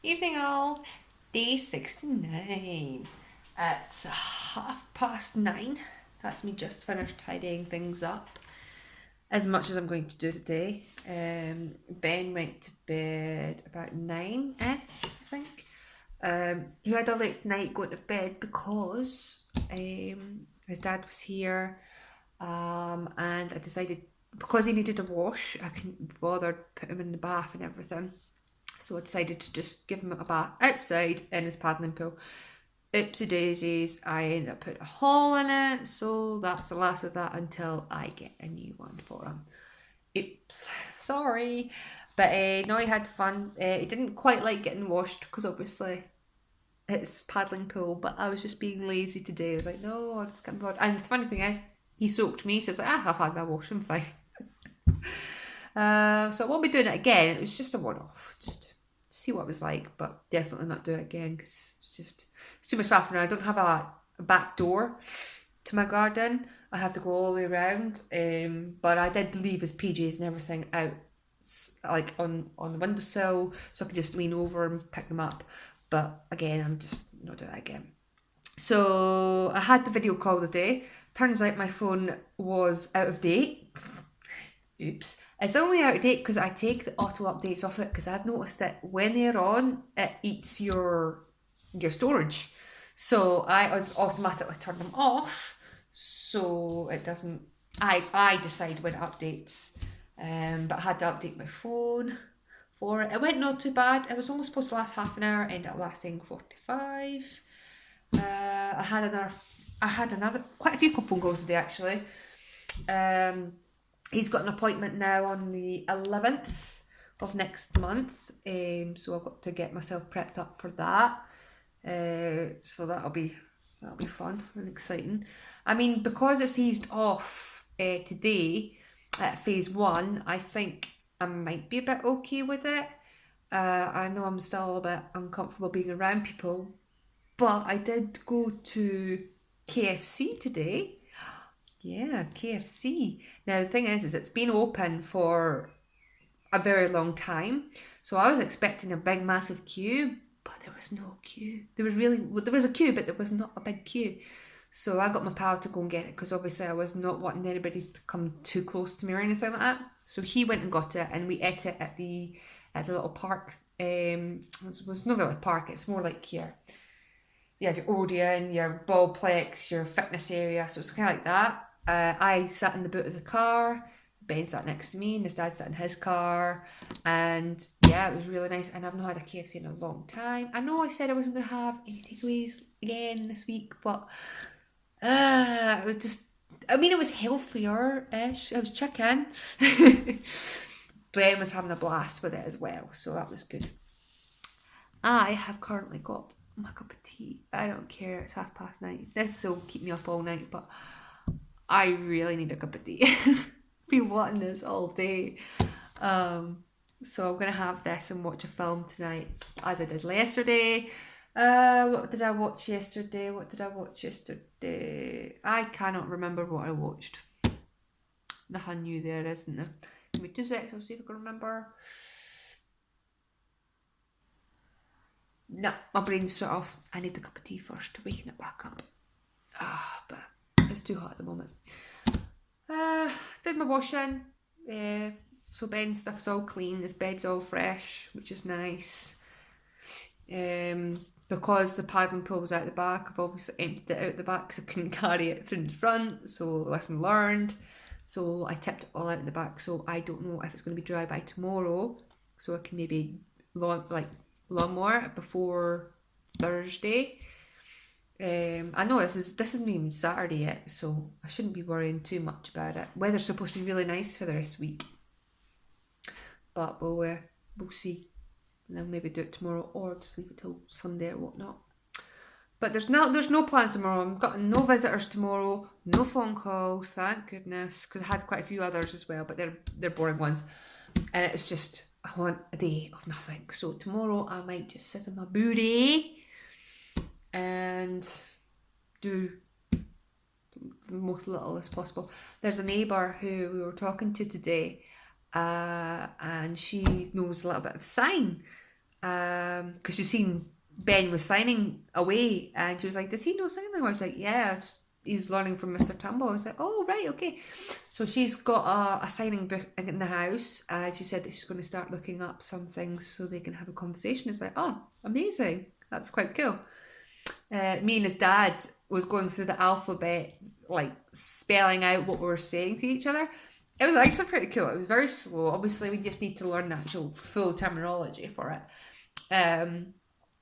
Evening all, day 69. It's 9:30. That's me just finished tidying things up. As much as I'm going to do today. Ben went to bed about 9-ish, I think. He had a late night going to bed because his dad was here, and I decided because he needed a wash, I couldn't be bothered put him in the bath and everything. So I decided to just give him a bath outside in his paddling pool. Oopsie daisies, I ended up putting a hole in it, so that's the last of that until I get a new one for him. Oops, sorry. But no, he had fun. He didn't quite like getting washed because obviously it's paddling pool, but I was just being lazy today. I was like, no, I'll just get bored. And the funny thing is, he soaked me, so it's like, I've had my wash, I'm fine. So I won't be doing it again. It was just a one-off, just to see what it was like, but definitely not do it again because it's too much faff. And I don't have a back door to my garden. I have to go all the way around. But I did leave his PJs and everything out, like on the windowsill, so I could just lean over and pick them up. But again, I'm just not doing that again. So I had the video call today. Turns out my phone was out of date. Oops. It's only out of date because I take the auto updates off it because I've noticed that when they're on, it eats your storage. So I just automatically turn them off so it doesn't. I decide when it updates. But I had to update my phone for it. It went not too bad. It was only supposed to last half an hour, ended up lasting 45. I had another quite a few phone calls today actually. Um, he's got an appointment now on the 11th of next month, so I've got to get myself prepped up for that. So that'll be fun and exciting. I mean, because it's eased off today at phase one, I think I might be a bit okay with it. I know I'm still a bit uncomfortable being around people, but I did go to KFC today. Yeah, KFC. Now the thing is it's been open for a very long time, so I was expecting a big, massive queue, but there was no queue. There was a queue, but there was not a big queue. So I got my pal to go and get it because obviously I was not wanting anybody to come too close to me or anything like that. So he went and got it, and we ate it at the little park. It's not really a park; it's more like you have your Odeon, your Ballplex, your fitness area. So it's kind of like that. I sat in the boot of the car. Ben sat next to me, and his dad sat in his car. And yeah, it was really nice. And I've not had a KFC in a long time. I know I said I wasn't going to have any takeaways again this week, but it was just. I mean, it was healthier ish. It was chicken. Ben was having a blast with it as well, so that was good. I have currently got my cup of tea. I don't care, it's 9:30. This will keep me up all night, but I really need a cup of tea. Been wanting this all day. So I'm gonna have this and watch a film tonight, as I did yesterday. What did I watch yesterday? I cannot remember what I watched. Nothing new there, isn't there? Give me 2 seconds, I'll see if I can remember. No, my brain's shut off. I need a cup of tea first to waken it back up. But it's too hot at the moment. Did my washing. So Ben's stuff's all clean. His bed's all fresh, which is nice. Because the paddling pool was out the back, I've obviously emptied it out the back because I couldn't carry it through the front. So lesson learned. So I tipped it all out in the back. So I don't know if it's going to be dry by tomorrow. So I can maybe lawnmower before Thursday. I know this isn't even Saturday yet, so I shouldn't be worrying too much about it. Weather's supposed to be really nice for the rest of the week, but we'll see. And I'll maybe do it tomorrow, or just leave it till Sunday or whatnot. But there's no plans tomorrow. I've got no visitors tomorrow, no phone calls, thank goodness, because I had quite a few others as well, but they're boring ones, and it's just I want a day of nothing. So tomorrow I might just sit in my booty and do the most little as possible. There's a neighbour who we were talking to today, and she knows a little bit of sign. because she's seen Ben was signing away, and she was like, "Does he know sign language?" I was like, "Yeah, just he's learning from Mr. Turnbull." I was like, "Oh right, okay." So she's got a signing book in the house, and she said that she's going to start looking up some things so they can have a conversation. It's like, oh, amazing! That's quite cool. Me and his dad was going through the alphabet, like spelling out what we were saying to each other. It was actually pretty cool. It was very slow. Obviously, we just need to learn the actual full terminology for it.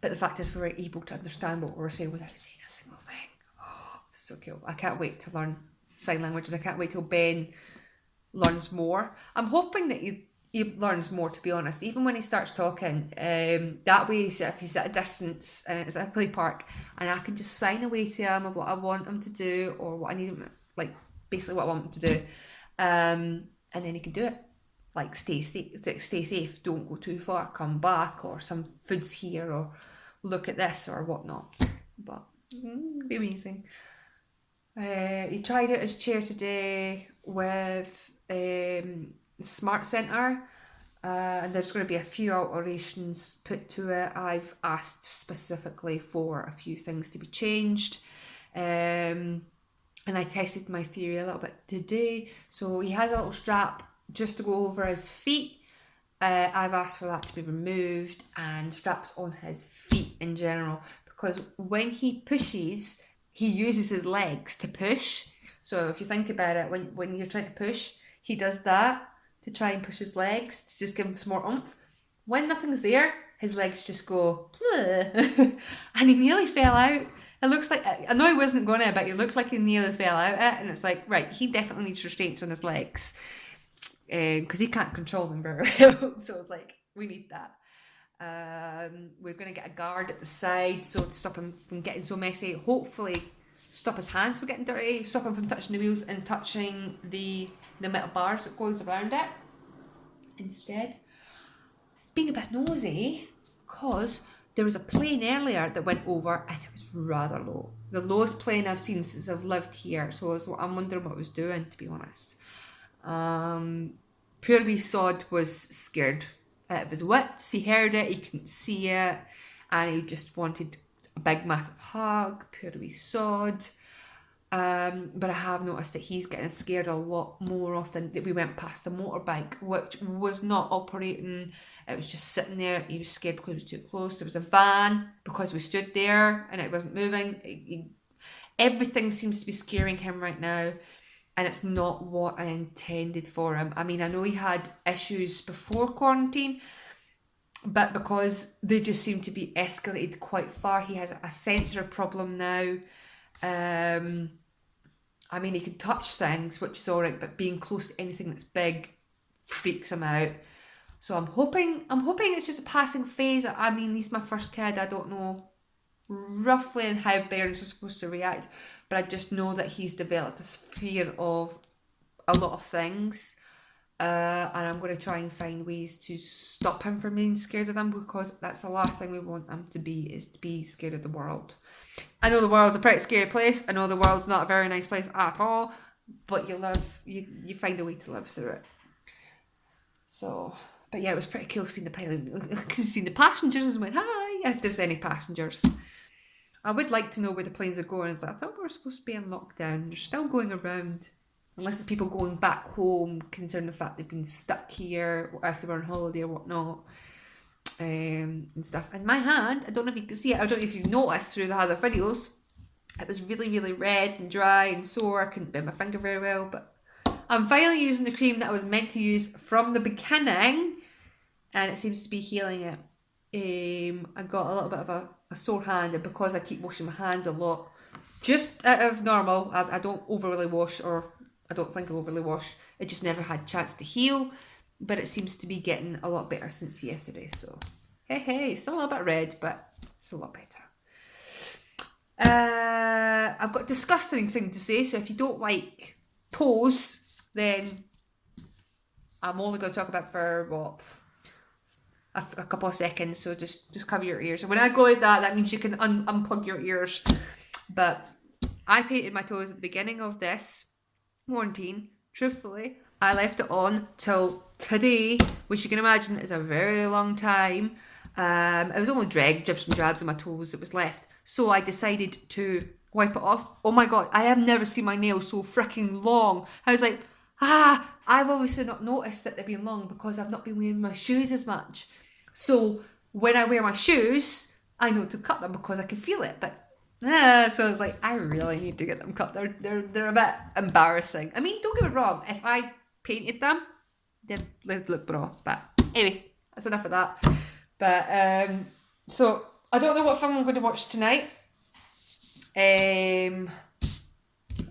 But the fact is, we were able to understand what we were saying without saying a single thing. Oh, it's so cool. I can't wait to learn sign language, and I can't wait till Ben learns more. I'm hoping that he learns more, to be honest, even when he starts talking. That way, so if he's at a distance and it's at a play park, and I can just sign away to him of what I want him to do or what I need him, like basically what I want him to do, and then he can do it. Like stay safe, don't go too far, come back, or some food's here, or look at this or whatnot. But it'd be amazing. He tried out his chair today with Smart Centre, and there's going to be a few alterations put to it. I've asked specifically for a few things to be changed, and I tested my theory a little bit today. So he has a little strap just to go over his feet. I've asked for that to be removed, and straps on his feet in general, because when he pushes, he uses his legs to push. So if you think about it, when you're trying to push, he does that to try and push his legs to just give him some more oomph. When nothing's there, his legs just go, and he nearly fell out. It looks like, I know he wasn't going to, but it looked like he nearly fell out it, and it's like, right, he definitely needs restraints on his legs, because he can't control them very well. So it's like, we need that. We're going to get a guard at the side, so to stop him from getting so messy. Hopefully stop his hands from getting dirty, stop him from touching the wheels and touching the metal bars that goes around it. Instead, being a bit nosy, because there was a plane earlier that went over and it was rather low. The lowest plane I've seen since I've lived here, so I'm wondering what it was doing, to be honest. Poor wee Sod was scared out of his wits. He heard it, he couldn't see it, and he just wanted a big massive hug. Poor wee Sod. But I have noticed that he's getting scared a lot more often. That we went past a motorbike which was not operating. It was just sitting there. He was scared because it was too close. There was a van because we stood there and it wasn't moving. Everything seems to be scaring him right now, and it's not what I intended for him. I mean, I know he had issues before quarantine, but because they just seem to be escalated quite far, he has a sensory problem now. I mean, he can touch things, which is alright, but being close to anything that's big freaks him out. So I'm hoping it's just a passing phase. I mean, he's my first kid. I don't know roughly on how parents are supposed to react, but I just know that he's developed a fear of a lot of things, and I'm going to try and find ways to stop him from being scared of them, because that's the last thing we want him to be, is to be scared of the world. I know the world's a pretty scary place. I know the world's not a very nice place at all, but you find a way to live through it. So, but yeah, it was pretty cool seeing the pilot, seeing the passengers, and went, hi, if there's any passengers. I would like to know where the planes are going. I thought we were supposed to be in lockdown. They're still going around. Unless it's people going back home, considering the fact they've been stuck here, or if they were on holiday or whatnot. And stuff. In my hand, I don't know if you can see it, I don't know if you've noticed through the other videos, it was really, really red and dry and sore. I couldn't bend my finger very well, but I'm finally using the cream that I was meant to use from the beginning, and it seems to be healing it. I got a little bit of a sore hand, and because I keep washing my hands a lot, just out of normal, I don't overly wash, or I don't think I overly wash, it just never had a chance to heal. But it seems to be getting a lot better since yesterday. So, hey, still a little bit red, but it's a lot better. I've got a disgusting thing to say. So if you don't like toes, then I'm only going to talk about for a couple of seconds. So just cover your ears. And when I go like that means you can unplug your ears. But I painted my toes at the beginning of this quarantine. Truthfully, I left it on till today, which you can imagine is a very long time. It was only dribs and drabs on my toes that was left. So I decided to wipe it off. Oh my god, I have never seen my nails so freaking long. I was like, I've obviously not noticed that they've been long because I've not been wearing my shoes as much. So when I wear my shoes, I know to cut them because I can feel it. But so I was like, I really need to get them cut. They're a bit embarrassing. I mean, don't get me wrong. If I painted them, they'd look bra. But anyway, that's enough of that. But so I don't know what film I'm going to watch tonight.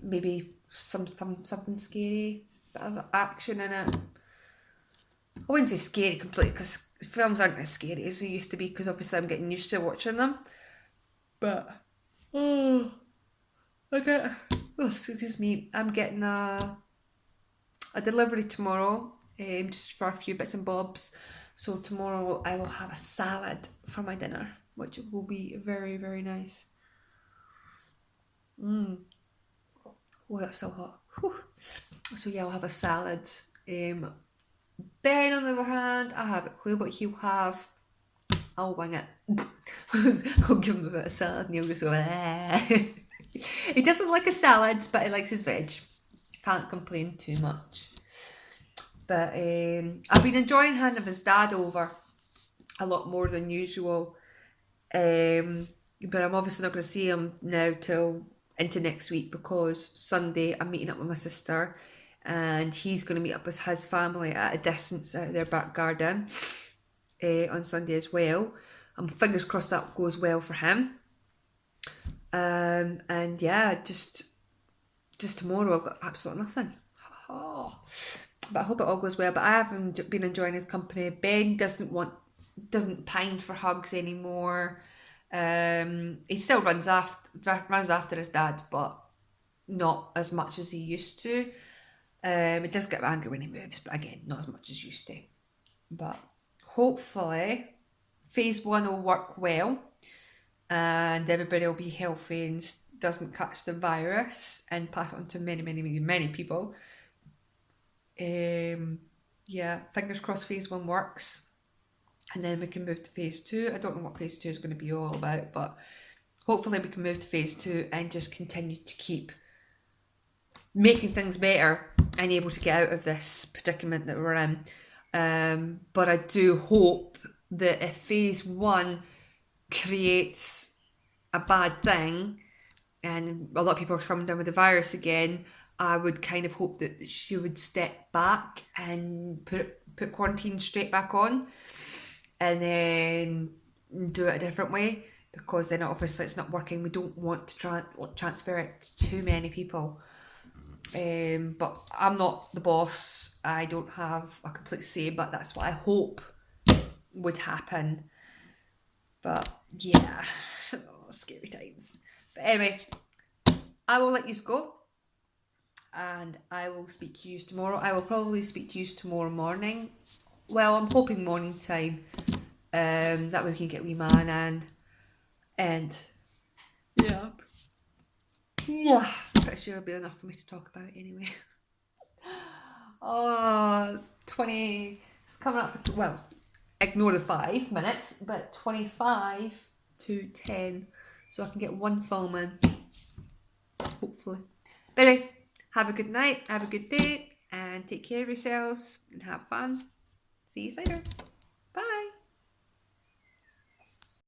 Maybe something scary, bit of action in it. I wouldn't say scary completely because films aren't as scary as they used to be because obviously I'm getting used to watching them. But excuse me, I'm getting a delivery tomorrow, just for a few bits and bobs. So tomorrow I will have a salad for my dinner, which will be very, very nice. Oh, that's so hot. Whew. So yeah, I'll have a salad. Ben, on the other hand, I haven't a clue what he'll have. I'll wing it. I'll give him a bit of salad and he'll just go, He doesn't like his salads, but he likes his veg. Can't complain too much. But I've been enjoying having his dad over a lot more than usual. But I'm obviously not going to see him now till into next week because Sunday I'm meeting up with my sister and he's going to meet up with his family at a distance out of their back garden on Sunday as well. Fingers crossed that goes well for him. And yeah, just tomorrow I've got absolutely nothing. But I hope it all goes well. But I haven't been enjoying his company. Ben doesn't pine for hugs anymore. He still runs after his dad, but not as much as he used to. He does get angry when he moves, but again, not as much as used to. But hopefully, phase 1 will work well, and everybody will be healthy and doesn't catch the virus and pass it on to many, many, many, many people. Yeah, fingers crossed phase 1 works. And then we can move to phase 2. I don't know what phase 2 is going to be all about, but hopefully we can move to phase 2 and just continue to keep making things better and able to get out of this predicament that we're in. But I do hope that if phase 1 creates a bad thing and a lot of people are coming down with the virus again, I would kind of hope that she would step back and put quarantine straight back on and then do it a different way, because then obviously it's not working. We don't want to transfer it to too many people. But I'm not the boss. I don't have a complete say, but that's what I hope would happen. But yeah, scary times. But anyway, I will let you go. And I will speak to you tomorrow. I will probably speak to you tomorrow morning. Well, I'm hoping morning time. That way we can get wee man in. And yeah, pretty sure it'll be enough for me to talk about anyway. It's 20. It's coming up for, well, ignore the 5 minutes, but 25 to 10, so I can get one film in, hopefully. But anyway, have a good night, have a good day, and take care of yourselves and have fun. See you later.